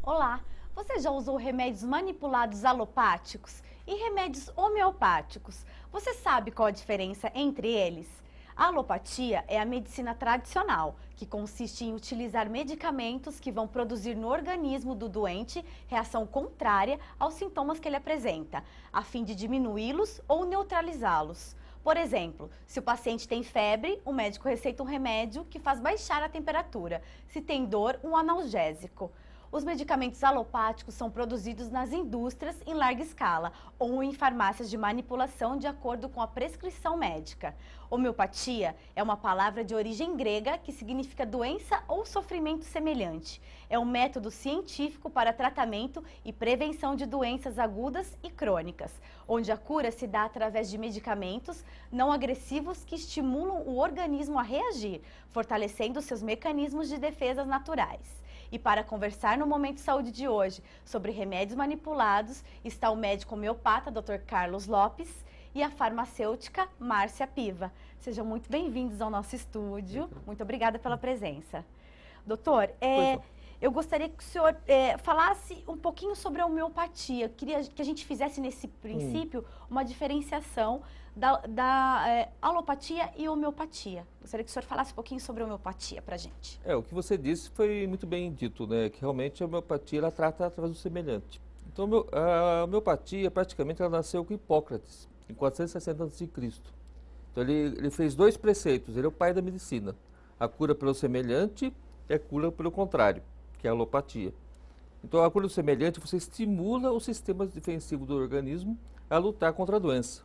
Olá, você já usou remédios manipulados alopáticos e remédios homeopáticos? Você sabe qual a diferença entre eles? A alopatia é a medicina tradicional, que consiste em utilizar medicamentos que vão produzir no organismo do doente reação contrária aos sintomas que ele apresenta, a fim de diminuí-los ou neutralizá-los. Por exemplo, se o paciente tem febre, o médico receita um remédio que faz baixar a temperatura. Se tem dor, um analgésico. Os medicamentos alopáticos são produzidos nas indústrias em larga escala ou em farmácias de manipulação de acordo com a prescrição médica. Homeopatia é uma palavra de origem grega que significa doença ou sofrimento semelhante. É um método científico para tratamento e prevenção de doenças agudas e crônicas, onde a cura se dá através de medicamentos não agressivos que estimulam o organismo a reagir, fortalecendo seus mecanismos de defesa naturais. E para conversar no Momento Saúde de hoje sobre remédios manipulados, está o médico homeopata Dr. Carlos Lopes e a farmacêutica Márcia Piva. Sejam muito bem-vindos ao nosso estúdio. Muito obrigada pela presença. Doutor, eu gostaria que o senhor falasse um pouquinho sobre a homeopatia. Eu queria que a gente fizesse nesse princípio uma diferenciação da alopatia e homeopatia. Gostaria que o senhor falasse um pouquinho sobre a homeopatia para a gente. O que você disse foi muito bem dito, né? Que realmente a homeopatia ela trata através do semelhante. Então, a homeopatia praticamente ela nasceu com Hipócrates, em 460 a.C. Então, ele fez dois preceitos, ele é o pai da medicina. A cura pelo semelhante e a cura pelo contrário, que é a alopatia. Então, a cura do semelhante, você estimula o sistema defensivo do organismo a lutar contra a doença.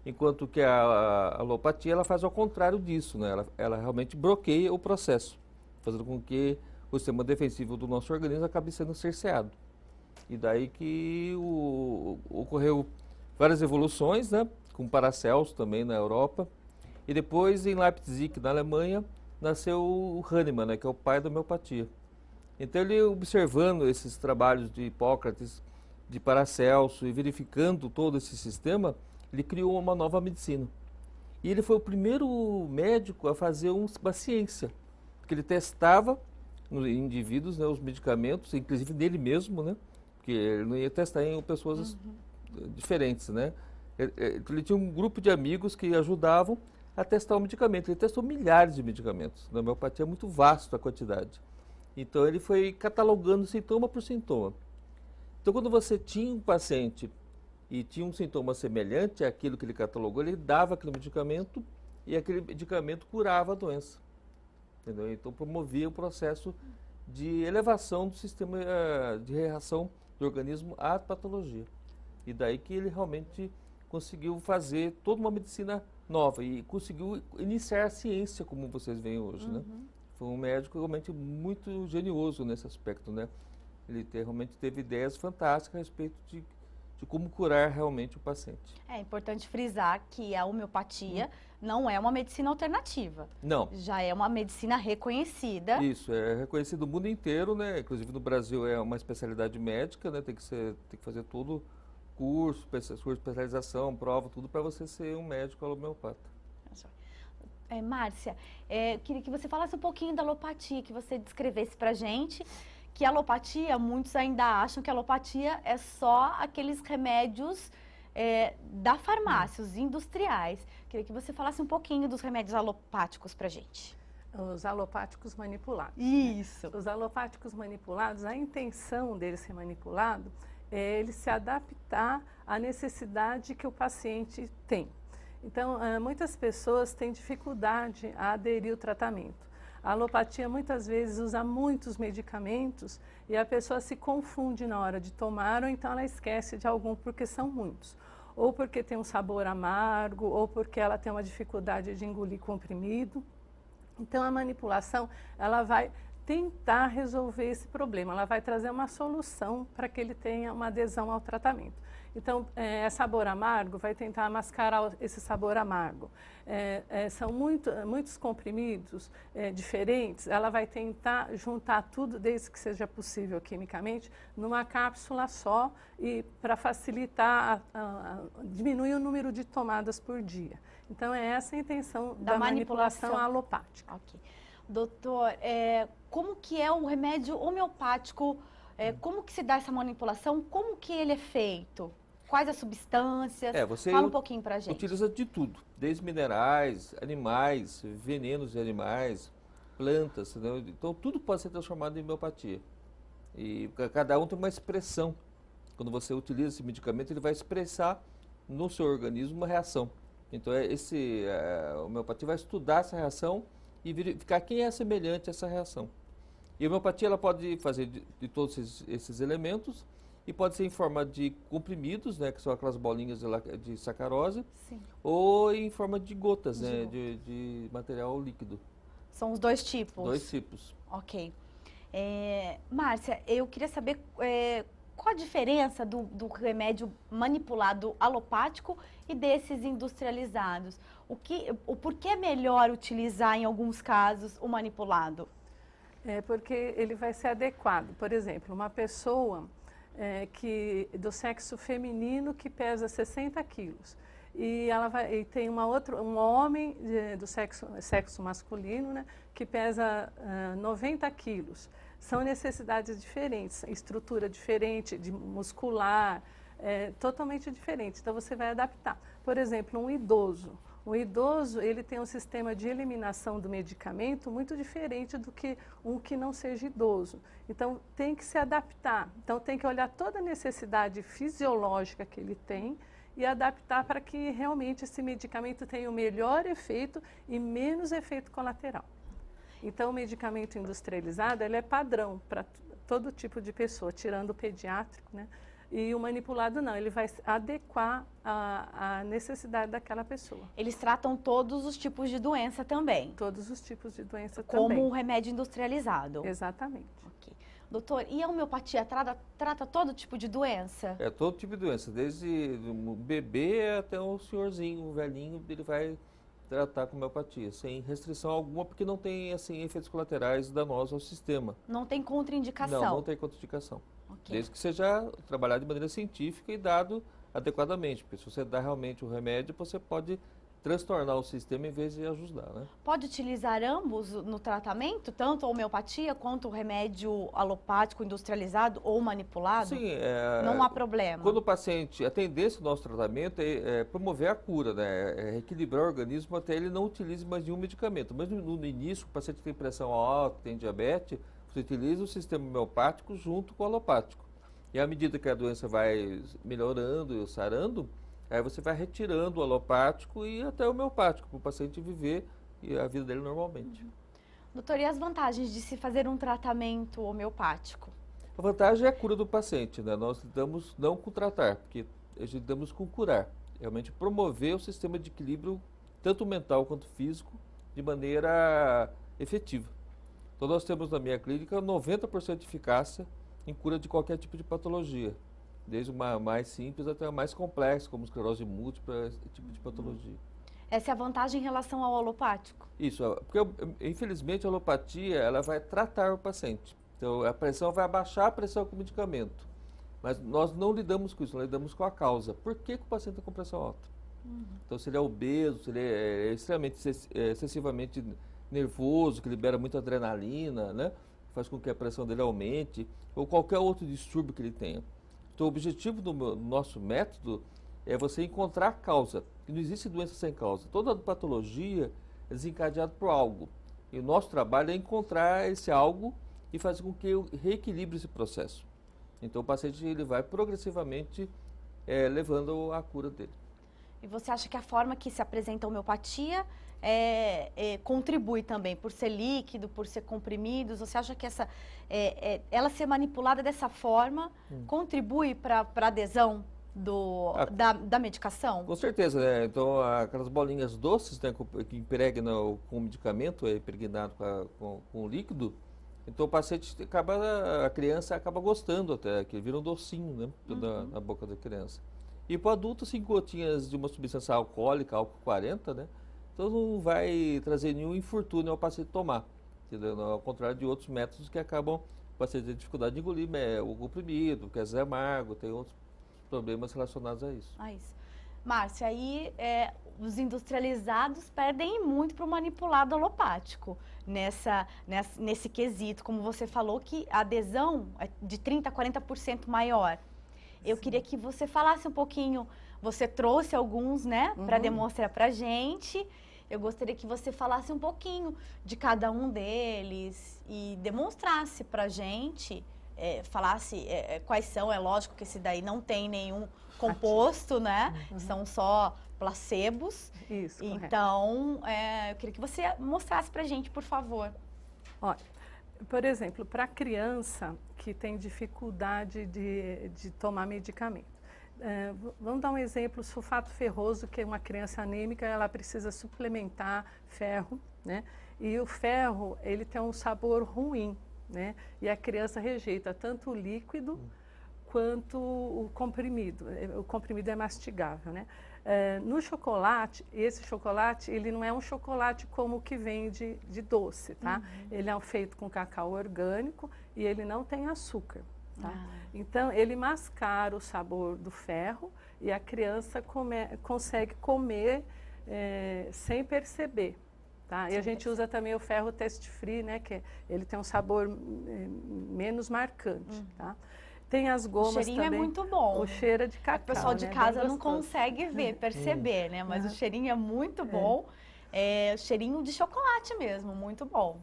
Enquanto que a alopatia, ela faz ao contrário disso, né? Ela realmente bloqueia o processo, fazendo com que o sistema defensivo do nosso organismo acabe sendo cerceado. E daí que ocorreu várias evoluções, né? Com Paracelso também na Europa. E depois, em Leipzig, na Alemanha, nasceu o Hahnemann, né? Que é o pai da homeopatia. Então, ele observando esses trabalhos de Hipócrates, de Paracelso e verificando todo esse sistema, ele criou uma nova medicina. E ele foi o primeiro médico a fazer uma ciência, porque ele testava nos indivíduos, né, os medicamentos, inclusive nele mesmo, né, porque ele não ia testar em pessoas diferentes, né. Ele tinha um grupo de amigos que ajudavam a testar o medicamento. Ele testou milhares de medicamentos. Na homeopatia é muito vasto a quantidade. Então ele foi catalogando sintoma por sintoma. Então quando você tinha um paciente e tinha um sintoma semelhante àquilo que ele catalogou, ele dava aquele medicamento e aquele medicamento curava a doença. Entendeu? Então promovia o processo de elevação do sistema de reação do organismo à patologia. E daí que ele realmente conseguiu fazer toda uma medicina nova e conseguiu iniciar a ciência como vocês veem hoje, né? Foi um médico realmente muito genioso nesse aspecto, né? Ele realmente teve ideias fantásticas a respeito de como curar realmente o paciente. É importante frisar que a homeopatia não é uma medicina alternativa. Não. Já é uma medicina reconhecida. Isso, é reconhecido no mundo inteiro, né? Inclusive no Brasil é uma especialidade médica, né? Tem que fazer todo curso de especialização, prova, tudo para você ser um médico homeopata. Márcia, queria que você falasse um pouquinho da alopatia, que você descrevesse para a gente. Que a alopatia, muitos ainda acham que a alopatia é só aqueles remédios da farmácia, os industriais. Queria que você falasse um pouquinho dos remédios alopáticos para a gente. Os alopáticos manipulados. Isso. Né? Os alopáticos manipulados, a intenção deles ser manipulado é ele se adaptar à necessidade que o paciente tem. Então, muitas pessoas têm dificuldade a aderir ao tratamento. A alopatia muitas vezes usa muitos medicamentos e a pessoa se confunde na hora de tomar ou então ela esquece de algum porque são muitos. Ou porque tem um sabor amargo ou porque ela tem uma dificuldade de engolir comprimido. Então a manipulação ela vai tentar resolver esse problema, ela vai trazer uma solução para que ele tenha uma adesão ao tratamento. Então, sabor amargo vai tentar mascarar esse sabor amargo. São muitos comprimidos diferentes, ela vai tentar juntar tudo, desde que seja possível quimicamente, numa cápsula só e para facilitar, diminuir o número de tomadas por dia. Então, é essa a intenção da manipulação alopática. Ok. Doutor, como que é o remédio homeopático Como que se dá essa manipulação? Como que ele é feito? Quais as substâncias? Você Fala um pouquinho pra gente. utiliza de tudo, desde minerais, animais, venenos de animais, plantas, entendeu? Então tudo pode ser transformado em homeopatia. E cada um tem uma expressão. Quando você utiliza esse medicamento, ele vai expressar no seu organismo uma reação. Então a homeopatia vai estudar essa reação e verificar quem é semelhante a essa reação. E a homeopatia ela pode fazer de todos esses elementos e pode ser em forma de comprimidos, né, que são aquelas bolinhas de sacarose, Sim. ou em forma de gotas, né, de material líquido. São os dois tipos? Dois tipos. Ok. Márcia, eu queria saber qual a diferença do remédio manipulado alopático e desses industrializados. O porquê é melhor utilizar, em alguns casos, o manipulado? Porque ele vai ser adequado. Por exemplo, uma pessoa do sexo feminino que pesa 60 quilos e tem um homem do sexo masculino, né, que pesa 90 quilos. São necessidades diferentes, estrutura diferente, muscular, totalmente diferente. Então você vai adaptar. Por exemplo, um idoso. O idoso, ele tem um sistema de eliminação do medicamento muito diferente do que um que não seja idoso. Então, tem que se adaptar. Então, tem que olhar toda a necessidade fisiológica que ele tem e adaptar para que realmente esse medicamento tenha o melhor efeito e menos efeito colateral. Então, o medicamento industrializado, ele é padrão para todo tipo de pessoa, tirando o pediátrico, né? E o manipulado não, ele vai adequar a necessidade daquela pessoa. Eles tratam todos os tipos de doença também? Todos os tipos de doença também. Como um remédio industrializado? Exatamente. Okay. Doutor, e a homeopatia trata todo tipo de doença? Todo tipo de doença, desde o bebê até o senhorzinho, o velhinho, ele vai tratar com homeopatia, sem restrição alguma, porque não tem assim, efeitos colaterais danosos ao sistema. Não tem contraindicação? Não tem contraindicação. Okay. Desde que seja trabalhado de maneira científica e dado adequadamente, porque se você dá realmente o remédio, você pode transtornar o sistema em vez de ajudar, né? Pode utilizar ambos no tratamento, tanto a homeopatia quanto o remédio alopático industrializado ou manipulado? Sim. Não há problema? Quando o paciente, a tendência do nosso tratamento é promover a cura, né? É equilibrar o organismo até ele não utilize mais nenhum medicamento. Mas no início, o paciente tem pressão alta, tem diabetes, você utiliza o sistema homeopático junto com o alopático. E à medida que a doença vai melhorando e sarando, aí você vai retirando o alopático e até o homeopático, para o paciente viver a vida dele normalmente. Doutor, e as vantagens de se fazer um tratamento homeopático? A vantagem é a cura do paciente, né? Nós lidamos não com tratar, porque lidamos com curar. Realmente promover o sistema de equilíbrio, tanto mental quanto físico, de maneira efetiva. Então nós temos na minha clínica 90% de eficácia em cura de qualquer tipo de patologia, desde uma mais simples até a mais complexa, como esclerose múltipla, esse tipo de patologia. Essa é a vantagem em relação ao alopático? Isso, porque infelizmente a alopatia ela vai tratar o paciente. Então a pressão vai abaixar a pressão com o medicamento, mas nós não lidamos com isso, nós lidamos com a causa. Por que o paciente está com pressão alta? Então se ele é obeso, se ele é extremamente excessivamente nervoso, que libera muita adrenalina, né? Faz com que a pressão dele aumente, ou qualquer outro distúrbio que ele tenha. Então, o objetivo do nosso método é você encontrar a causa. E não existe doença sem causa. Toda patologia é desencadeada por algo. E o nosso trabalho é encontrar esse algo e fazer com que eu reequilibre esse processo. Então, o paciente ele vai progressivamente levando a cura dele. E você acha que a forma que se apresenta a homeopatia contribui também, por ser líquido, por ser comprimidos? Você acha que ela ser manipulada dessa forma contribui para a adesão da medicação? Com certeza, né? Então, aquelas bolinhas doces, né, que impregnam com o medicamento, é impregnado com o líquido, então o paciente a criança acaba gostando até, que vira um docinho, né, na boca da criança. E para o adulto, 5 gotinhas de uma substância alcoólica, álcool 40, né? Então não vai trazer nenhum infortúnio ao paciente tomar, entendeu? Ao contrário de outros métodos que acabam, o paciente tem dificuldade de engolir o comprimido, que é amargo, tem outros problemas relacionados a isso. Márcia, aí os industrializados perdem muito para o manipulado alopático nesse quesito, como você falou, que a adesão é de 30% a 40% maior. Eu queria que você falasse um pouquinho, você trouxe alguns, né, para demonstrar para a gente. Eu gostaria que você falasse um pouquinho de cada um deles e demonstrasse para a gente, falasse quais são. É lógico que esse daí não tem nenhum composto, né? São só placebos. Isso, então, eu queria que você mostrasse para a gente, por favor. Olha, por exemplo, para criança que tem dificuldade de tomar medicamento. Vamos dar um exemplo, sulfato ferroso, que é uma criança anêmica, ela precisa suplementar ferro, né? E o ferro, ele tem um sabor ruim, né? E a criança rejeita tanto o líquido quanto o comprimido. O comprimido é mastigável, né? No chocolate, esse chocolate, ele não é um chocolate como o que vem de doce, tá? Ele é feito com cacau orgânico e ele não tem açúcar. Tá? Então, ele mascara o sabor do ferro e a criança consegue comer sem perceber. Tá? E a gente usa também o ferro test free, né? Que ele tem um sabor menos marcante. Tá? Tem as gomas também. O cheirinho é muito bom. O cheiro é de cacau. O pessoal de casa não consegue perceber, né? Mas o cheirinho é muito bom. O cheirinho de chocolate mesmo, muito bom.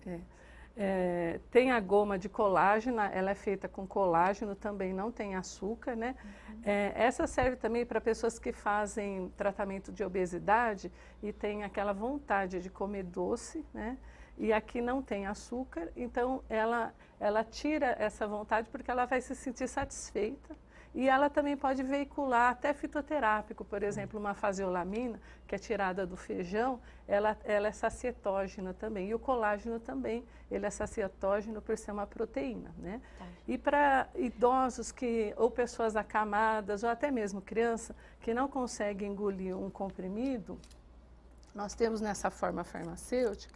Tem a goma de colágeno, ela é feita com colágeno, também não tem açúcar, né? Essa serve também para pessoas que fazem tratamento de obesidade e tem aquela vontade de comer doce, né? E aqui não tem açúcar, então ela tira essa vontade porque ela vai se sentir satisfeita. E ela também pode veicular até fitoterápico, por exemplo, uma faseolamina, que é tirada do feijão, ela é sacietógena também. E o colágeno também, ele é sacietógeno por ser uma proteína, né? Tá. E para idosos ou pessoas acamadas, ou até mesmo criança, que não conseguem engolir um comprimido, nós temos nessa forma farmacêutica,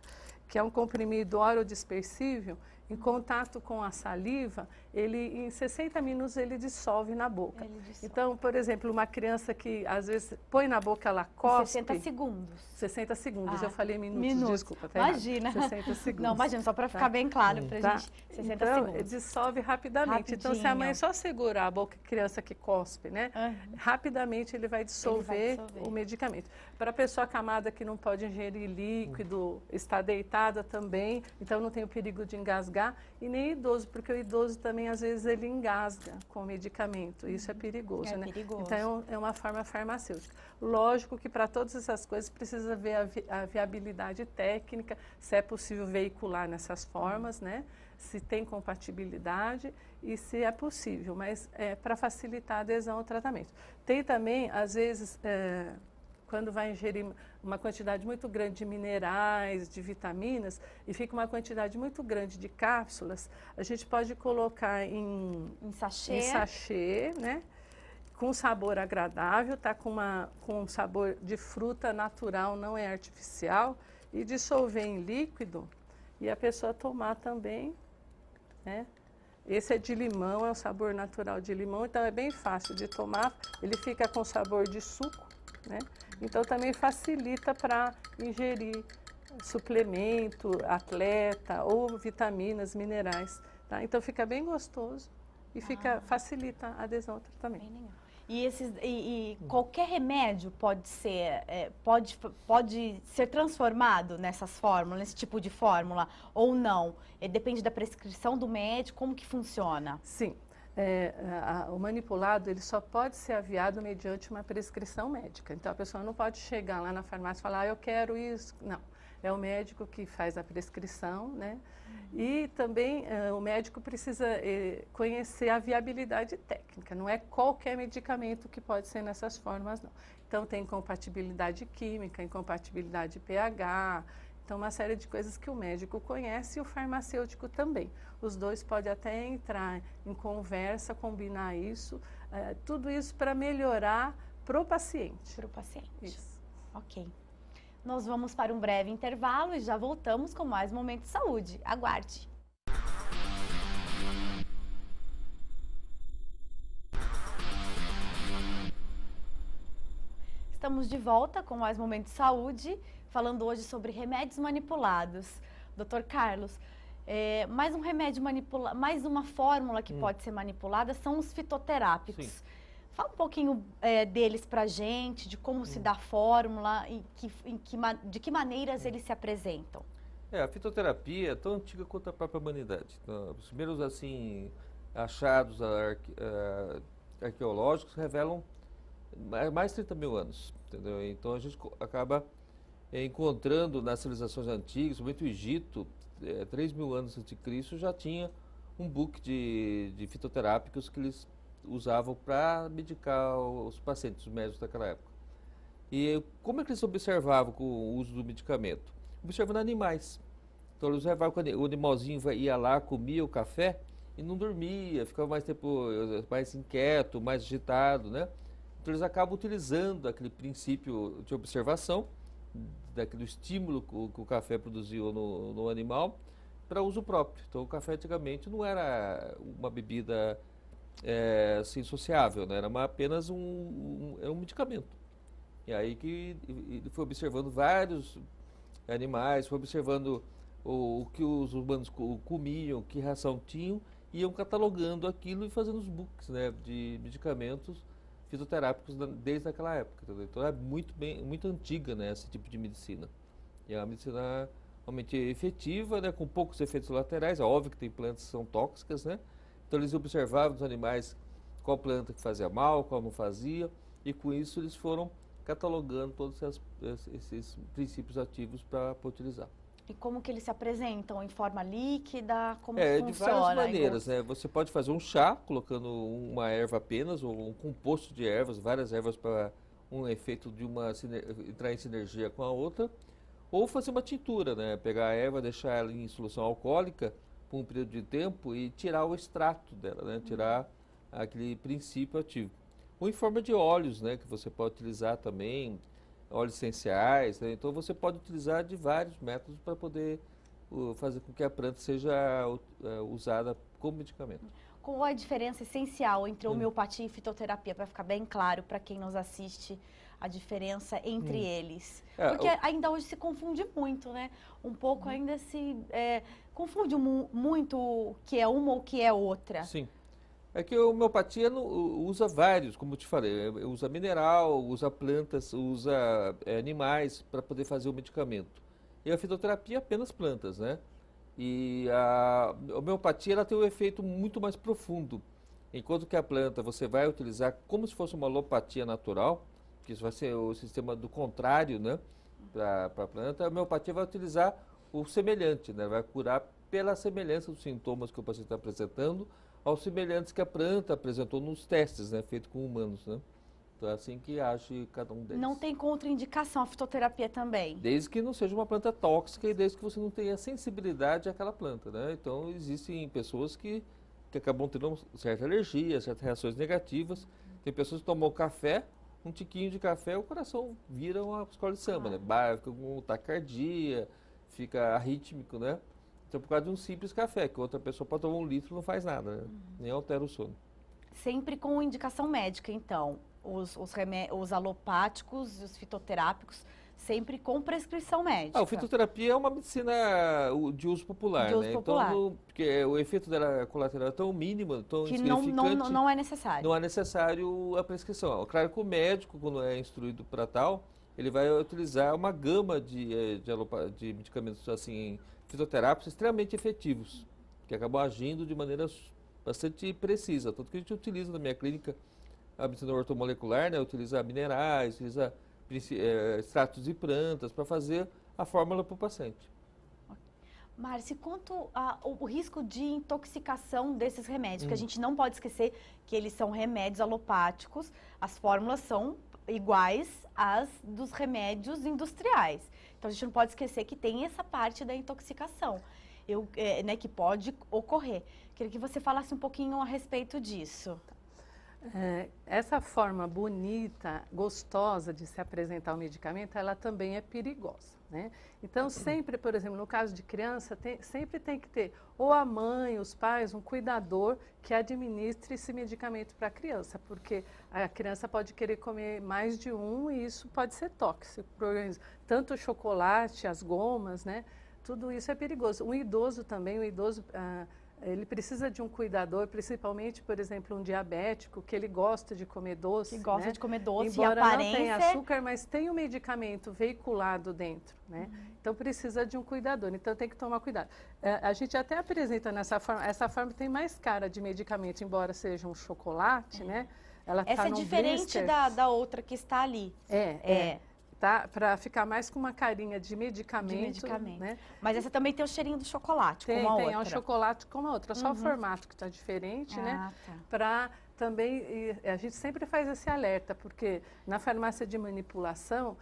que é um comprimido orodispersível, em contato com a saliva, em 60 minutos ele dissolve na boca. Então, por exemplo, uma criança que às vezes põe na boca, ela cospe. 60 segundos. 60 segundos, eu falei minutos, desculpa. Tá imagina. 60 segundos. Não, imagina, só para ficar bem claro para a gente. 60 segundos. Dissolve rapidamente. Então, se a mãe só segurar a boca, criança que cospe, né? Rapidamente ele vai dissolver o medicamento. Para a pessoa acamada que não pode ingerir líquido, está deitada também, então não tem o perigo de engasgar. E nem idoso, porque o idoso também, às vezes, ele engasga com o medicamento. Isso é perigoso, né? Perigoso. Então, é uma forma farmacêutica. Lógico que para todas essas coisas precisa ver a viabilidade técnica, se é possível veicular nessas formas, né? Se tem compatibilidade e se é possível, mas para facilitar a adesão ao tratamento. Tem também, às vezes, quando vai ingerir uma quantidade muito grande de minerais, de vitaminas, e fica uma quantidade muito grande de cápsulas, a gente pode colocar em sachê, né? Com sabor agradável, tá? Com um sabor de fruta natural, não é artificial, e dissolver em líquido, e a pessoa tomar também, né? Esse é de limão, é o sabor natural de limão, então é bem fácil de tomar, ele fica com sabor de suco, né? Então também facilita para ingerir suplemento, atleta ou vitaminas, minerais, tá? Então fica bem gostoso e facilita a adesão ao tratamento. E qualquer remédio pode ser transformado nessas fórmulas, nesse tipo de fórmula ou não? Depende da prescrição do médico, como que funciona? Sim. O manipulado ele só pode ser aviado mediante uma prescrição médica. Então, a pessoa não pode chegar lá na farmácia e falar, eu quero isso. Não, é o médico que faz a prescrição, né? E também o médico precisa conhecer a viabilidade técnica. Não é qualquer medicamento que pode ser nessas formas, não. Então, tem incompatibilidade química, incompatibilidade pH, então, uma série de coisas que o médico conhece e o farmacêutico também. Os dois podem até entrar em conversa, combinar isso, tudo isso para melhorar para o paciente. Para o paciente. Isso. Ok. Nós vamos para um breve intervalo e já voltamos com mais Momento de Saúde. Aguarde. Estamos de volta com mais Momento de Saúde, falando hoje sobre remédios manipulados. Dr. Carlos, mais um remédio manipulado, mais uma fórmula que pode ser manipulada são os fitoterápicos. Sim. Fala um pouquinho deles pra gente, de como se dá a fórmula, de que maneiras eles se apresentam. A fitoterapia é tão antiga quanto a própria humanidade. Então, os primeiros assim achados arqueológicos revelam mais de 30 mil anos, entendeu? Então a gente acaba encontrando nas civilizações antigas, principalmente o Egito, 3 mil anos antes de Cristo, já tinha um book de fitoterápicos que eles usavam para medicar os pacientes, os médicos daquela época. E como é que eles observavam com o uso do medicamento? Observando animais. Então eles observavam que o animalzinho ia lá, comia o café e não dormia, ficava mais tempo mais inquieto, mais agitado, né? Então eles acabam utilizando aquele princípio de observação, daquele estímulo que o café produziu no animal, para uso próprio. Então o café antigamente não era uma bebida assim, sociável, né? Era apenas um medicamento. E aí que ele foi observando vários animais, foi observando o que os humanos comiam, que ração tinham, iam catalogando aquilo e fazendo os books, né, de medicamentos fitoterápicos desde aquela época. Entendeu? Então é muito antiga, né, esse tipo de medicina. E é uma medicina realmente efetiva, né, com poucos efeitos laterais. É óbvio que tem plantas que são tóxicas, né? Então eles observavam nos animais qual planta que fazia mal, qual não fazia, e com isso eles foram catalogando todos esses princípios ativos para utilizar. E como que eles se apresentam? Em forma líquida? Como funciona? De várias maneiras, né? Você pode fazer um chá, colocando uma erva apenas, ou um composto de ervas, várias ervas para um efeito de entrar em sinergia com a outra, ou fazer uma tintura, né? Pegar a erva, deixar ela em solução alcoólica por um período de tempo e tirar o extrato dela, né? Tirar aquele princípio ativo. Ou em forma de óleos, né? Que você pode utilizar também, óleos essenciais, né? Então você pode utilizar de vários métodos para poder fazer com que a planta seja usada como medicamento. Qual é a diferença essencial entre homeopatia e fitoterapia, para ficar bem claro para quem nos assiste, a diferença entre eles? Porque ainda hoje se confunde muito, né? Um pouco ainda se confunde muito o que é uma ou o que é outra. Sim. É que a homeopatia usa vários, como eu te falei, usa mineral, usa plantas, usa animais para poder fazer o medicamento. E a fitoterapia é apenas plantas, né? E a homeopatia ela tem um efeito muito mais profundo. Enquanto que a planta você vai utilizar como se fosse uma alopatia natural, que isso vai ser o sistema do contrário, né? Para a planta, a homeopatia vai utilizar o semelhante, né? Vai curar pela semelhança dos sintomas que o paciente está apresentando, aos semelhantes que a planta apresentou nos testes, né, feitos com humanos, né? Então é assim que age cada um deles. Não tem contraindicação a fitoterapia também? Desde que não seja uma planta tóxica e desde que você não tenha sensibilidade àquela planta, né? Então existem pessoas que acabam tendo certa alergia, certas reações negativas. Tem pessoas que tomam café, um tiquinho de café, o coração vira uma escola de samba, né? Fica com taquicardia, fica arrítmico, né? Então, por causa de um simples café, que outra pessoa pode tomar 1 litro e não faz nada, né? Nem altera o sono. Sempre com indicação médica, então. Os alopáticos e os fitoterápicos, sempre com prescrição médica. A fitoterapia é uma medicina de uso popular, de uso né? popular. Então, porque o efeito dela colateral é tão mínimo, tão insignificante, não é necessário. Não é necessário a prescrição. Claro que o médico, quando é instruído para tal, ele vai utilizar uma gama de medicamentos assim, fitoterápicos extremamente efetivos, que acabam agindo de maneira bastante precisa. Tanto que a gente utiliza na minha clínica a medicina ortomolecular, né? Utiliza minerais, utiliza extratos de plantas para fazer a fórmula para o paciente. Márcia, quanto ao risco de intoxicação desses remédios, que a gente não pode esquecer que eles são remédios alopáticos, as fórmulas são iguais às dos remédios industriais. Então a gente não pode esquecer que tem essa parte da intoxicação, né, que pode ocorrer. Queria que você falasse um pouquinho a respeito disso. Essa forma bonita, gostosa de se apresentar o medicamento, ela também é perigosa, né? Então, sempre, por exemplo, no caso de criança, sempre tem que ter ou a mãe, os pais, um cuidador que administre esse medicamento para a criança, porque a criança pode querer comer mais de um e isso pode ser tóxico para o organismo. Tanto o chocolate, as gomas, né? Tudo isso é perigoso. O idoso também, ele precisa de um cuidador, principalmente, por exemplo, um diabético, que ele gosta de comer doce. Que gosta né? de comer doce, Embora e a aparência... não tenha açúcar, mas tem um medicamento veiculado dentro, né? Então precisa de um cuidador, então tem que tomar cuidado. A gente até apresenta nessa forma, essa forma tem mais cara de medicamento, embora seja um chocolate, né? Ela Essa tá é num diferente blister. da outra que está ali. Tá? Para ficar mais com uma carinha de medicamento. Né? Mas essa também tem o cheirinho do chocolate, como a outra. Tem um chocolate como a outra, só o formato que está diferente, né? Tá. Para também, a gente sempre faz esse alerta, porque na farmácia de manipulação,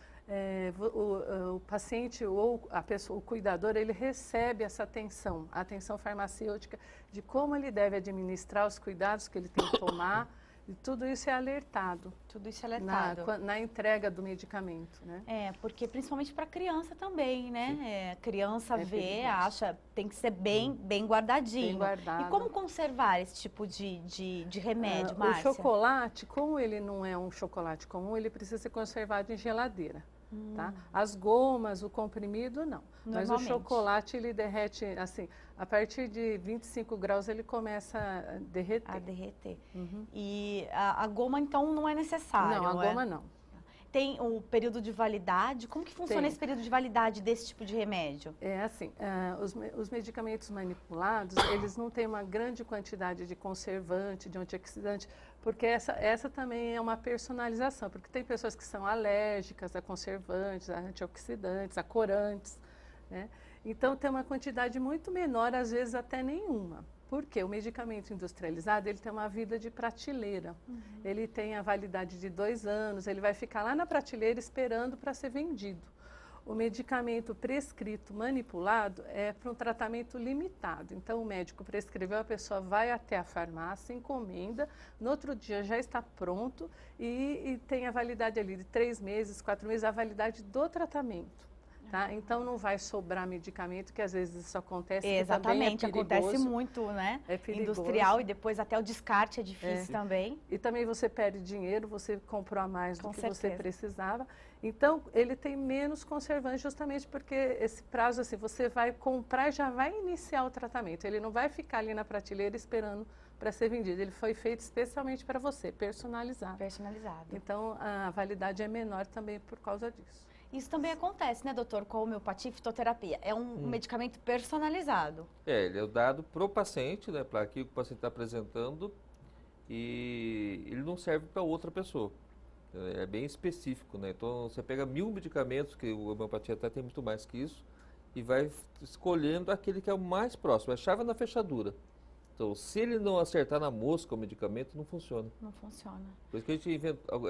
o paciente ou a pessoa, o cuidador, ele recebe essa atenção, a atenção farmacêutica de como ele deve administrar os cuidados que ele tem que tomar. E tudo isso é alertado. Tudo isso é alertado. Na entrega do medicamento, né? Porque principalmente para criança também, né? Criança vê, perigoso. acha, tem que ser bem guardadinho. Bem guardado. E como conservar esse tipo de remédio, Márcia? O chocolate, como ele não é um chocolate comum, ele precisa ser conservado em geladeira. Tá? As gomas, o comprimido, não. Mas o chocolate, ele derrete, assim, a partir de 25 graus ele começa a derreter. E a goma, então, não é necessário? Não, a goma não. Tem o período de validade? Como que funciona esse período de validade desse tipo de remédio? É assim, os medicamentos manipulados, eles não têm uma grande quantidade de conservante, de antioxidante, porque essa também é uma personalização, porque tem pessoas que são alérgicas a conservantes, a antioxidantes, a corantes, né? Então tem uma quantidade muito menor, às vezes até nenhuma. Porque o medicamento industrializado, ele tem uma vida de prateleira. Ele tem a validade de 2 anos, ele vai ficar lá na prateleira esperando para ser vendido. O medicamento prescrito manipulado é para um tratamento limitado. Então, o médico prescreveu, a pessoa vai até a farmácia, encomenda, no outro dia já está pronto e tem a validade ali de 3 meses, 4 meses, a validade do tratamento. Tá? Então, não vai sobrar medicamento, que às vezes isso acontece. Exatamente, que acontece muito, né? É perigoso. Industrial e depois até o descarte é difícil também. E também você perde dinheiro, você comprou a mais do que você precisava. Então, ele tem menos conservante justamente porque esse prazo, assim, você vai comprar e já vai iniciar o tratamento. Ele não vai ficar ali na prateleira esperando para ser vendido. Ele foi feito especialmente para você, personalizado. Personalizado. Então, a validade é menor também por causa disso. Isso também acontece, né, doutor, com a homeopatia e fitoterapia. É um medicamento personalizado. Ele é dado para o paciente, né, para aquilo que o paciente está apresentando, e ele não serve para outra pessoa. É bem específico, né? Então, você pega 1000 medicamentos, que o homeopatia até tem muito mais que isso, e vai escolhendo aquele que é o mais próximo. A chave é na fechadura. Então, se ele não acertar na mosca o medicamento, não funciona. Não funciona. Por isso que a gente inventou,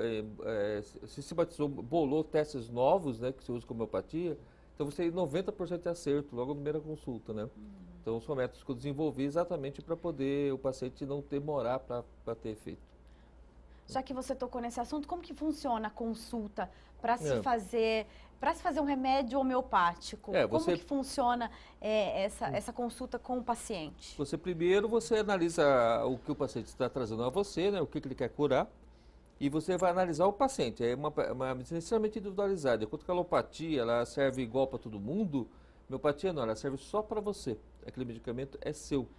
bolou testes novos, né, que se usa com homeopatia, então você tem 90% de acerto logo na primeira consulta, né? Então, são métodos que eu desenvolvi exatamente para poder o paciente não demorar para ter efeito. Já que você tocou nesse assunto, como que funciona a consulta para se fazer um remédio homeopático? Como que funciona essa consulta com o paciente? Primeiro você analisa o que o paciente está trazendo a você, né, o que ele quer curar, e você vai analisar o paciente. É uma medicina extremamente individualizada. Enquanto que a alopatia ela serve igual para todo mundo, a homeopatia não, ela serve só para você. Aquele medicamento é seu.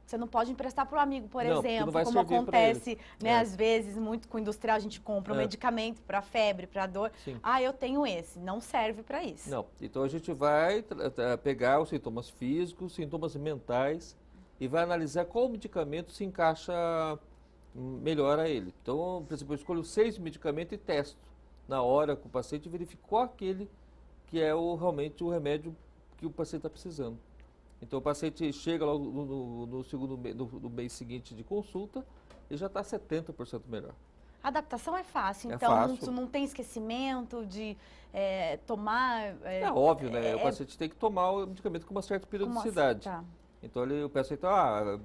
Você não pode emprestar para o amigo, por exemplo, não como acontece, né, às vezes, muito com o industrial, a gente compra um medicamento para febre, para dor. Sim. Eu tenho esse, não serve para isso. Não, então a gente vai pegar os sintomas físicos, sintomas mentais e vai analisar qual medicamento se encaixa melhor a ele. Então, por exemplo, eu escolho 6 medicamentos e testo na hora com o paciente e verifico qual aquele que é realmente o remédio que o paciente está precisando. Então, o paciente chega logo no mês seguinte de consulta e já está 70% melhor. A adaptação é fácil, É então fácil. não tem esquecimento de tomar... É óbvio, né? O paciente tem que tomar o medicamento com uma certa periodicidade. Então, o paciente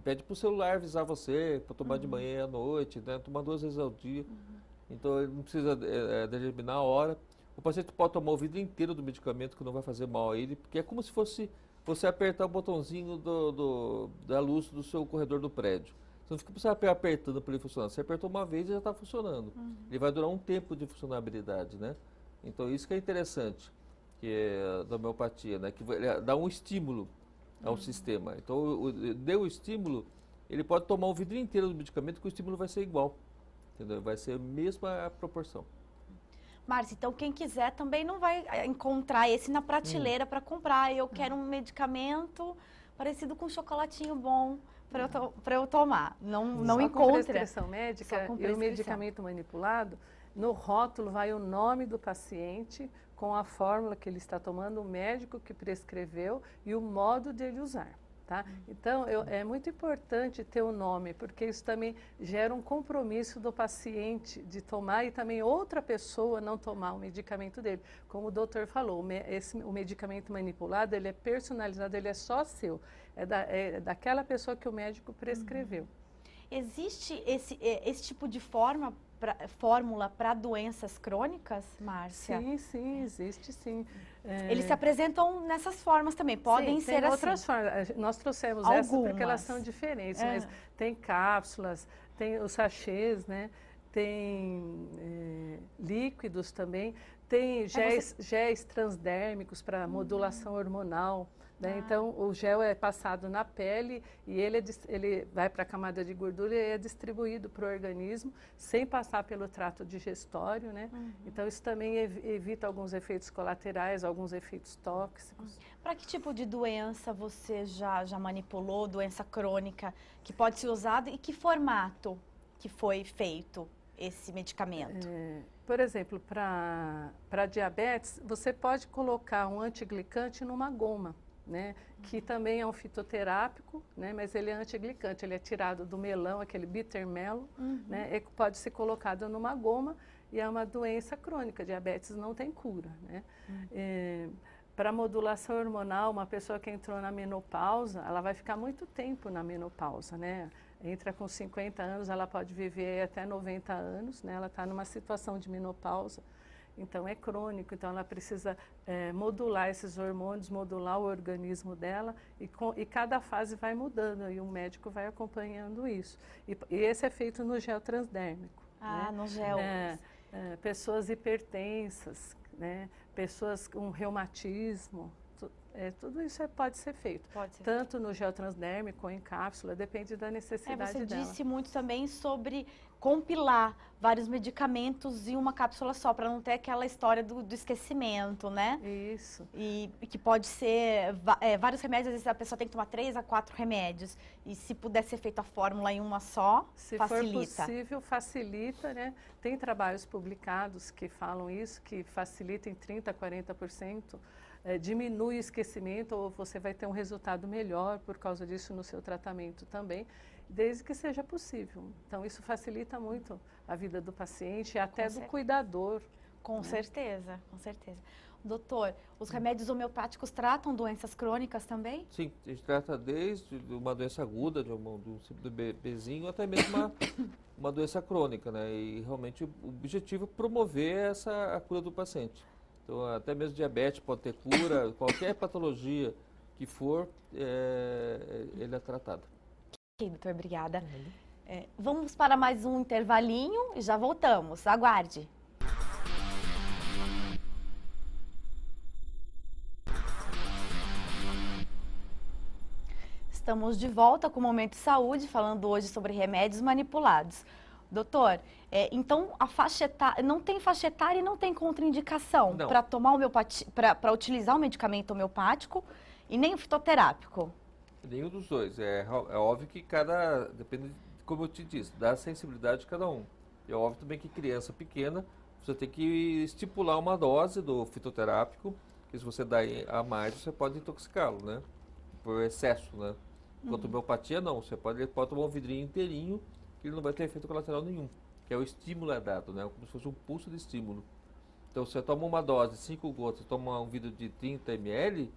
pede para o celular avisar você, para tomar de manhã e à noite, né? Tomar 2 vezes ao dia. Então, ele não precisa determinar a hora. o paciente pode tomar o vidro inteiro do medicamento que não vai fazer mal a ele, porque é como se fosse você apertar o botãozinho da luz do seu corredor do prédio. Você não fica precisando apertando para ele funcionar. Você apertou uma vez e já está funcionando. Ele vai durar um tempo de funcionabilidade, né? Então isso que é interessante, que é da homeopatia, né? Que ele dá um estímulo ao sistema. Então deu o estímulo, ele pode tomar o vidro inteiro do medicamento que o estímulo vai ser igual. Entendeu? Vai ser a mesma proporção. Márcia, então quem quiser também não vai encontrar esse na prateleira para comprar. Eu quero um medicamento parecido com um chocolatinho bom para eu tomar. Não encontra. Com prescrição médica e o medicamento manipulado, no rótulo vai o nome do paciente com a fórmula que ele está tomando, o médico que prescreveu e o modo de ele usar. Tá? Então, é muito importante ter o nome, porque isso também gera um compromisso do paciente de tomar e também outra pessoa não tomar o medicamento dele. Como o doutor falou, o medicamento manipulado, ele é personalizado, ele é só seu, é daquela pessoa que o médico prescreveu. Existe esse tipo de fórmula para doenças crônicas, Márcia? Sim, existe sim. Eles se apresentam nessas formas também, podem ser assim. Outras formas. Nós trouxemos algumas. Essas porque elas são diferentes, mas tem cápsulas, tem os sachês, né? Tem líquidos também, tem géis transdérmicos para modulação hormonal. Né? Então, o gel é passado na pele e ele vai para a camada de gordura e é distribuído para o organismo sem passar pelo trato digestório, né? Então, isso também evita alguns efeitos colaterais, alguns efeitos tóxicos. Para que tipo de doença você já manipulou, doença crônica, que pode ser usado e que formato que foi feito esse medicamento? Por exemplo, para diabetes, você pode colocar um antiglicante numa goma. Né, que também é um fitoterápico, né, mas ele é antiglicante, ele é tirado do melão, aquele bitter melon, né, pode ser colocado numa goma e é uma doença crônica, diabetes não tem cura. Né. Para modulação hormonal, uma pessoa que entrou na menopausa, ela vai ficar muito tempo na menopausa, né, entra com 50 anos, ela pode viver até 90 anos, né, ela está numa situação de menopausa. Então, é crônico, então ela precisa modular esses hormônios, modular o organismo dela e cada fase vai mudando e o médico vai acompanhando isso. E esse é feito no gel transdérmico. Ah, né? No gel. Pessoas hipertensas, né? Pessoas com reumatismo, tudo isso pode ser feito. Tanto no gel transdérmico ou em cápsula, depende da necessidade dela. Você disse muito também sobre compilar vários medicamentos em uma cápsula só, para não ter aquela história do esquecimento, né? Isso. E que pode ser vários remédios, às vezes a pessoa tem que tomar 3 a 4 remédios. E se puder ser feita a fórmula em uma só, facilita. Se for possível, facilita, né? Tem trabalhos publicados que falam isso, que facilita em 30% a 40%. Diminui o esquecimento ou você vai ter um resultado melhor por causa disso no seu tratamento também, desde que seja possível. Então, isso facilita muito a vida do paciente e até do cuidador. Com certeza, com certeza. Doutor, os remédios homeopáticos tratam doenças crônicas também? Sim, a gente trata desde uma doença aguda, de um simples bebezinho, até mesmo uma doença crônica, né? E realmente o objetivo é promover a cura do paciente. Então, até mesmo diabetes pode ter cura, qualquer patologia que for, ele é tratado. Ok, doutor, obrigada. Vamos para mais um intervalinho e já voltamos. Aguarde. Estamos de volta com o Momento de Saúde, falando hoje sobre remédios manipulados. Doutor, então a faixa etária, não tem faixa etária e não tem contraindicação para tomar para utilizar o medicamento homeopático e nem o fitoterápico? Nenhum dos dois. É óbvio que depende, como eu te disse, da sensibilidade de cada um. É óbvio também que criança pequena, você tem que estipular uma dose do fitoterápico, que se você dá a mais, você pode intoxicá-lo, né? Por excesso, né? Enquanto homeopatia, não. Ele pode tomar um vidrinho inteirinho, que ele não vai ter efeito colateral nenhum, que é o estímulo dado, né? Como se fosse um pulso de estímulo. Então, você toma uma dose, 5 gotas, toma um vidro de 30 ml,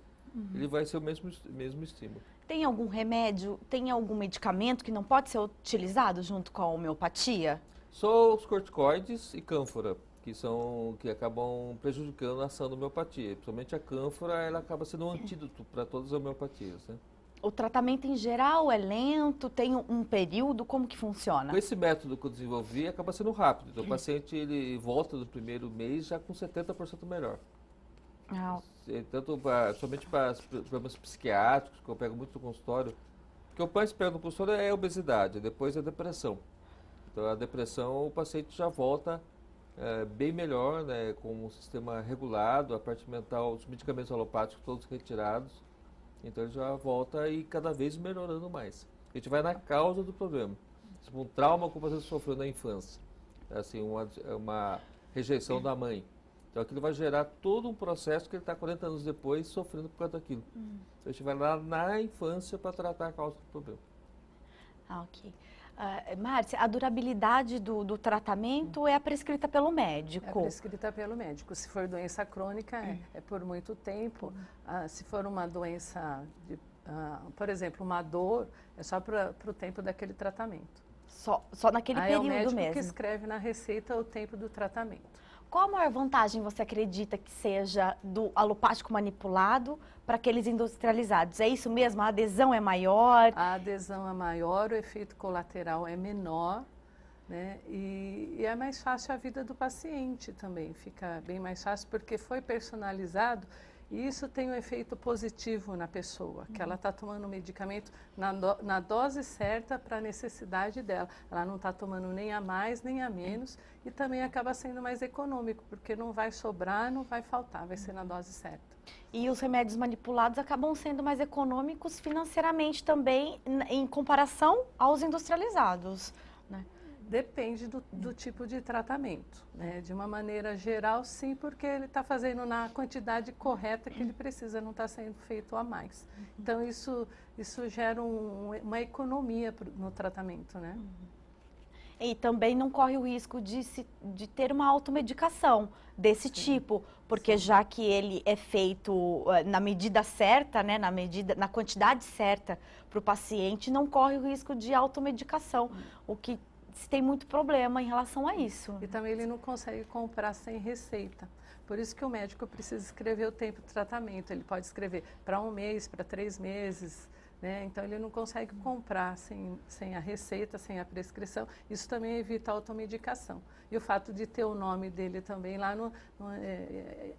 ele vai ser o mesmo estímulo. Tem algum remédio, tem algum medicamento que não pode ser utilizado junto com a homeopatia? Só os corticoides e cânfora. que acabam prejudicando a ação da homeopatia. Principalmente a cânfora, ela acaba sendo um antídoto para todas as homeopatias, né? O tratamento em geral é lento, tem um período, como que funciona? Com esse método que eu desenvolvi, acaba sendo rápido. Então, o paciente ele volta do primeiro mês já com 70% melhor. Tanto somente para problemas psiquiátricos, que eu pego muito no consultório. O que eu mais pego no consultório é a obesidade, depois a depressão. Então, a depressão, o paciente já volta bem melhor, né, com um sistema regulado, a parte mental, os medicamentos alopáticos todos retirados. Então ele já volta e cada vez melhorando mais. A gente vai na causa do problema. Tipo, um trauma que o paciente sofreu na infância. Assim, uma rejeição da mãe. Então aquilo vai gerar todo um processo que ele está 40 anos depois sofrendo por causa daquilo. Então a gente vai lá na infância para tratar a causa do problema. Ok. Márcia, a durabilidade do tratamento é prescrita pelo médico? É prescrita pelo médico. Se for doença crônica, é por muito tempo. Se for uma doença, por exemplo, uma dor, é só para o tempo daquele tratamento. Só naquele período mesmo? É o médico que escreve na receita o tempo do tratamento. Qual a maior vantagem você acredita que seja do alopático manipulado para aqueles industrializados? É isso mesmo? A adesão é maior? A adesão é maior, o efeito colateral é menor, né? E é mais fácil a vida do paciente também, fica bem mais fácil porque foi personalizado. E isso tem um efeito positivo na pessoa, que ela está tomando o medicamento na dose certa para a necessidade dela. Ela não está tomando nem a mais, nem a menos, e também acaba sendo mais econômico, porque não vai sobrar, não vai faltar, vai ser na dose certa. E os remédios manipulados acabam sendo mais econômicos financeiramente também, em comparação aos industrializados, né? Depende do tipo de tratamento, né? De uma maneira geral, sim, porque ele está fazendo na quantidade correta que ele precisa, não está sendo feito a mais. Então, isso gera uma economia no tratamento, né? E também não corre o risco de ter uma automedicação desse tipo, porque já que ele é feito na medida certa, né, na quantidade certa para o paciente, não corre o risco de automedicação, o que se tem muito problema em relação a isso. E também ele não consegue comprar sem receita. Por isso que o médico precisa escrever o tempo de tratamento. Ele pode escrever para 1 mês, para 3 meses, né? Então ele não consegue comprar sem a receita, sem a prescrição. Isso também evita a automedicação. E o fato de ter o nome dele também lá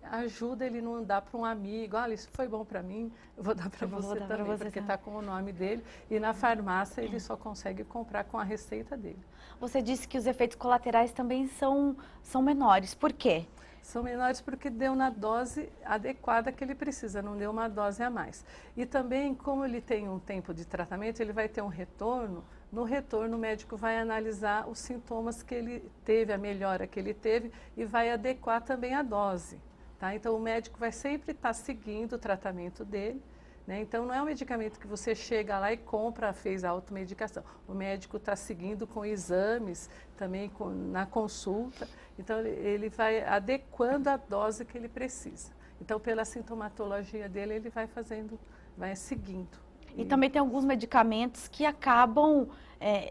ajuda ele não dar para um amigo, olha, isso foi bom para mim, eu vou dar para você também, porque está com o nome dele. E na farmácia ele só consegue comprar com a receita dele. Você disse que os efeitos colaterais também são menores. Por quê? São menores porque deu na dose adequada que ele precisa, não deu uma dose a mais. E também, como ele tem um tempo de tratamento, ele vai ter um retorno. No retorno, o médico vai analisar os sintomas que ele teve, a melhora que ele teve, e vai adequar também a dose. Tá? Então, o médico vai sempre estar seguindo o tratamento dele. Né? Então, não é um medicamento que você chega lá e compra, fez a automedicação. O médico está seguindo com exames, também na consulta. Então, ele vai adequando a dose que ele precisa. Então, pela sintomatologia dele, ele vai seguindo. E também tem alguns medicamentos que acabam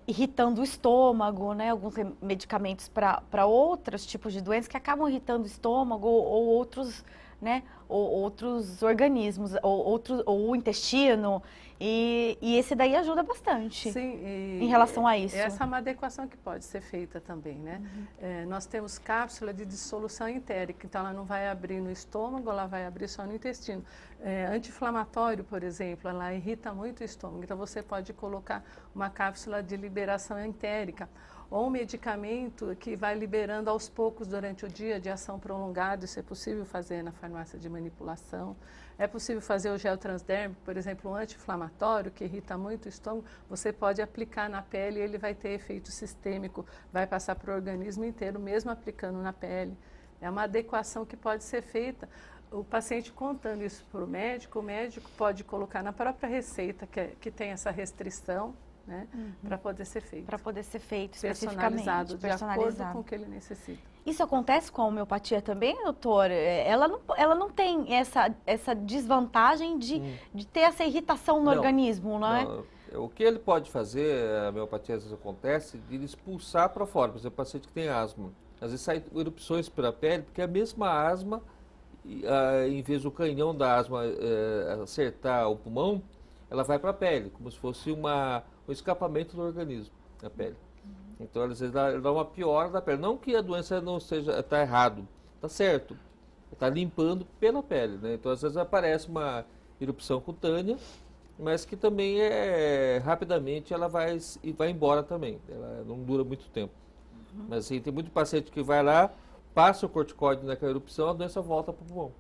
irritando o estômago, né? Alguns medicamentos para outros tipos de doenças que acabam irritando o estômago ou outros, né? Ou outros organismos, ou o intestino. E esse daí ajuda bastante. Sim, em relação a isso. Essa é uma adequação que pode ser feita também, né? Nós temos cápsula de dissolução entérica, então ela não vai abrir no estômago, ela vai abrir só no intestino. Anti-inflamatório, por exemplo, ela irrita muito o estômago, então você pode colocar uma cápsula de liberação entérica. Ou um medicamento que vai liberando aos poucos durante o dia, de ação prolongada, isso é possível fazer na farmácia de manipulação. É possível fazer o gel transdérmico, por exemplo, um anti-inflamatório que irrita muito o estômago, você pode aplicar na pele e ele vai ter efeito sistêmico, vai passar para o organismo inteiro, mesmo aplicando na pele. É uma adequação que pode ser feita. O paciente contando isso para o médico pode colocar na própria receita que tem essa restrição, né, para poder ser feito. Para poder ser feito personalizado, de acordo com o que ele necessita. Isso acontece com a homeopatia também, doutor? Ela não tem essa desvantagem de ter essa irritação no organismo, não é? O que ele pode fazer, a homeopatia às vezes acontece, de ele expulsar para fora. Por exemplo, o paciente que tem asma. Às vezes saem erupções pela pele, porque a mesma asma, em vez do canhão da asma acertar o pulmão, ela vai para a pele, como se fosse um escapamento do organismo na pele. Então, às vezes, dá uma piora da pele. Não que a doença não está errado, está certo. Está limpando pela pele, né? Então, às vezes, aparece uma erupção cutânea, mas que também rapidamente ela vai embora também. Ela não dura muito tempo. Mas assim, tem muito paciente que vai lá, passa o corticóide naquela erupção, a doença volta para o pulmão.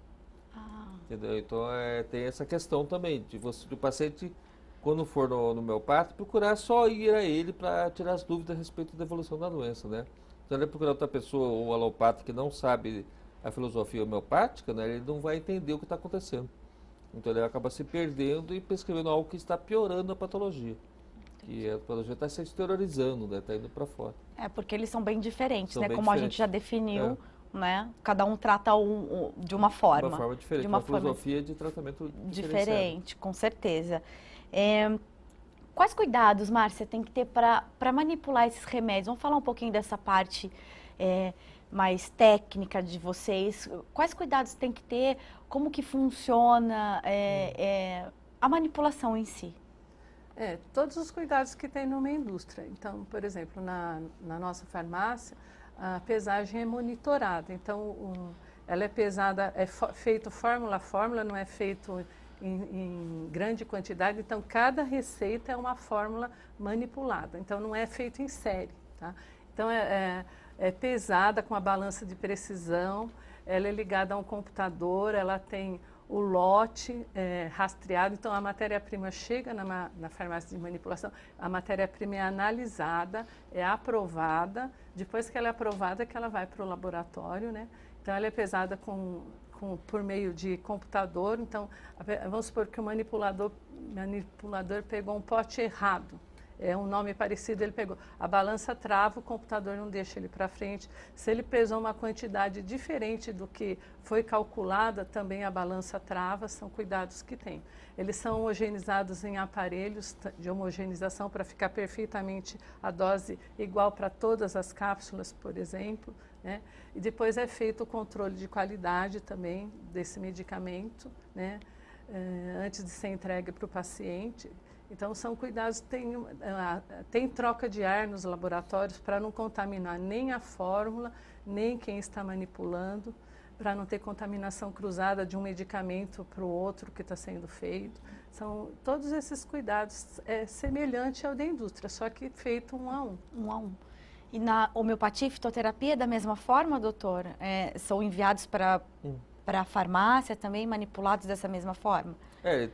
Entendeu? Então, tem essa questão também, do paciente, quando for no homeopata, procurar só ir a ele para tirar as dúvidas a respeito da evolução da doença, né? Então, ele procurar outra pessoa, ou alopata, que não sabe a filosofia homeopática, né? Ele não vai entender o que está acontecendo. Então, ele acaba se perdendo e prescrevendo algo que está piorando a patologia. E a patologia está se exteriorizando, né? Está indo para fora. Porque eles são bem diferentes, São né? bem Como diferentes. a gente já definiu, né? Cada um trata de uma forma. De uma forma diferente, uma filosofia de tratamento diferente, com certeza. Quais cuidados, Márcia, tem que ter para manipular esses remédios? Vamos falar um pouquinho dessa parte mais técnica de vocês. Quais cuidados tem que ter? Como que funciona a manipulação em si? Todos os cuidados que tem numa indústria. Então, por exemplo, na nossa farmácia, a pesagem é monitorada. Então, ela é pesada, feito fórmula a fórmula, não é feito em grande quantidade. Então, cada receita é uma fórmula manipulada. Então, não é feito em série, tá? Então, é pesada com a balança de precisão, ela é ligada a um computador, ela tem o lote rastreado. Então, a matéria-prima chega na farmácia de manipulação, a matéria-prima é analisada, é aprovada. Depois que ela é aprovada, que ela vai para o laboratório, né? Então, ela é pesada por meio de computador. Então, vamos supor que o manipulador pegou um pote errado. É um nome parecido, ele pegou. A balança trava, o computador não deixa ele para frente. Se ele pesou uma quantidade diferente do que foi calculada, também a balança trava, são cuidados que tem. Eles são homogeneizados em aparelhos de homogeneização para ficar perfeitamente a dose igual para todas as cápsulas, por exemplo, né? E depois é feito o controle de qualidade também desse medicamento, né? Antes de ser entregue para o paciente. Então, são cuidados, tem troca de ar nos laboratórios para não contaminar nem a fórmula, nem quem está manipulando, para não ter contaminação cruzada de um medicamento para o outro que está sendo feito. São todos esses cuidados semelhantes ao da indústria, só que feito um a um. Um a um. E na homeopatia e fitoterapia, da mesma forma, doutor? São enviados para a farmácia também, manipulados dessa mesma forma?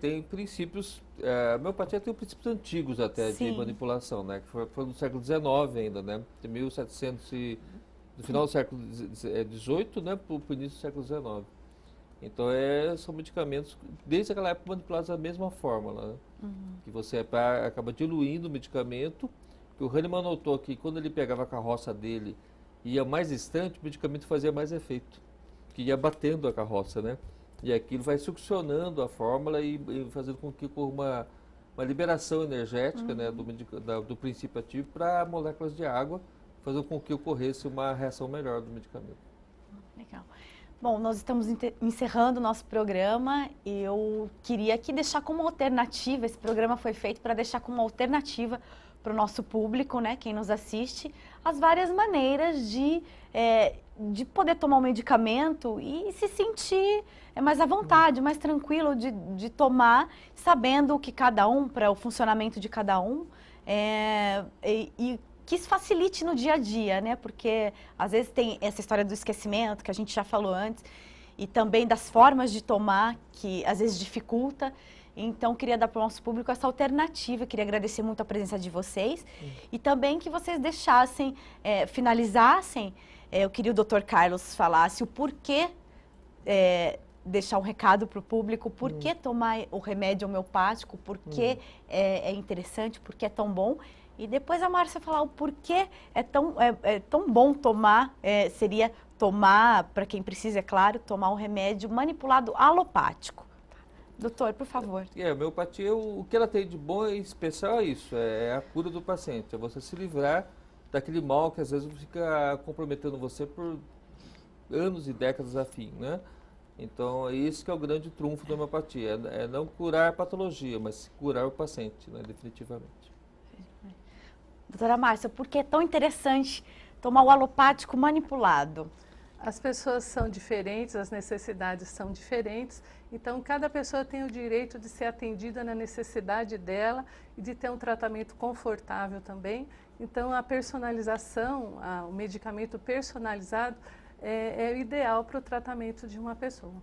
Tem princípios, a homeopatia tem princípios antigos até de manipulação, né? Que foram do século XIX ainda, né? De 1700 do final do século XVIII, né? Para o início do século XIX. Então, são medicamentos, desde aquela época, manipulados da mesma fórmula, né? Que você acaba diluindo o medicamento, que o Hahnemann notou que quando ele pegava a carroça dele e ia mais distante, o medicamento fazia mais efeito, que ia batendo a carroça, né? E aquilo vai succionando a fórmula e fazendo com que ocorra uma liberação energética, né, do princípio ativo para moléculas de água, fazendo com que ocorresse uma reação melhor do medicamento. Legal. Bom, nós estamos encerrando o nosso programa. Eu queria aqui deixar como alternativa, esse programa foi feito para deixar como alternativa para o nosso público, né, quem nos assiste, as várias maneiras de poder tomar um medicamento e se sentir mais à vontade, mais tranquilo de tomar, sabendo o que cada um, para o funcionamento de cada um, e que isso facilite no dia a dia, né? Porque às vezes tem essa história do esquecimento, que a gente já falou antes, e também das formas de tomar, que às vezes dificulta. Então, queria dar para o nosso público essa alternativa. Queria agradecer muito a presença de vocês e também que vocês deixassem, finalizassem. Eu queria o Dr. Carlos falasse o porquê, deixar um recado para o público, por que tomar o remédio homeopático, por que é interessante, por que é tão bom. E depois a Márcia falar o porquê é tão bom tomar, seria tomar, para quem precisa, é claro, tomar um remédio manipulado alopático. Doutor, por favor. A homeopatia, o que ela tem de bom e especial é isso, é a cura do paciente, é você se livrar daquele mal que às vezes fica comprometendo você por anos e décadas a fim, né? Então, é isso que é o grande trunfo da homeopatia, é não curar a patologia, mas curar o paciente, né, definitivamente. Doutora Márcia, por que é tão interessante tomar o alopático manipulado? As pessoas são diferentes, as necessidades são diferentes, então cada pessoa tem o direito de ser atendida na necessidade dela e de ter um tratamento confortável também. Então a personalização, o medicamento personalizado é o ideal para o tratamento de uma pessoa.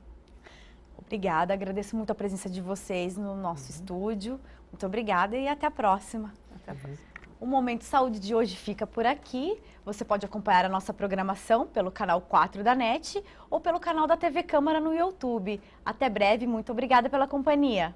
Obrigada, agradeço muito a presença de vocês no nosso estúdio. Muito obrigada e até a próxima. Até a próxima. O Momento Saúde de hoje fica por aqui. Você pode acompanhar a nossa programação pelo canal 4 da NET ou pelo canal da TV Câmara no YouTube. Até breve, muito obrigada pela companhia.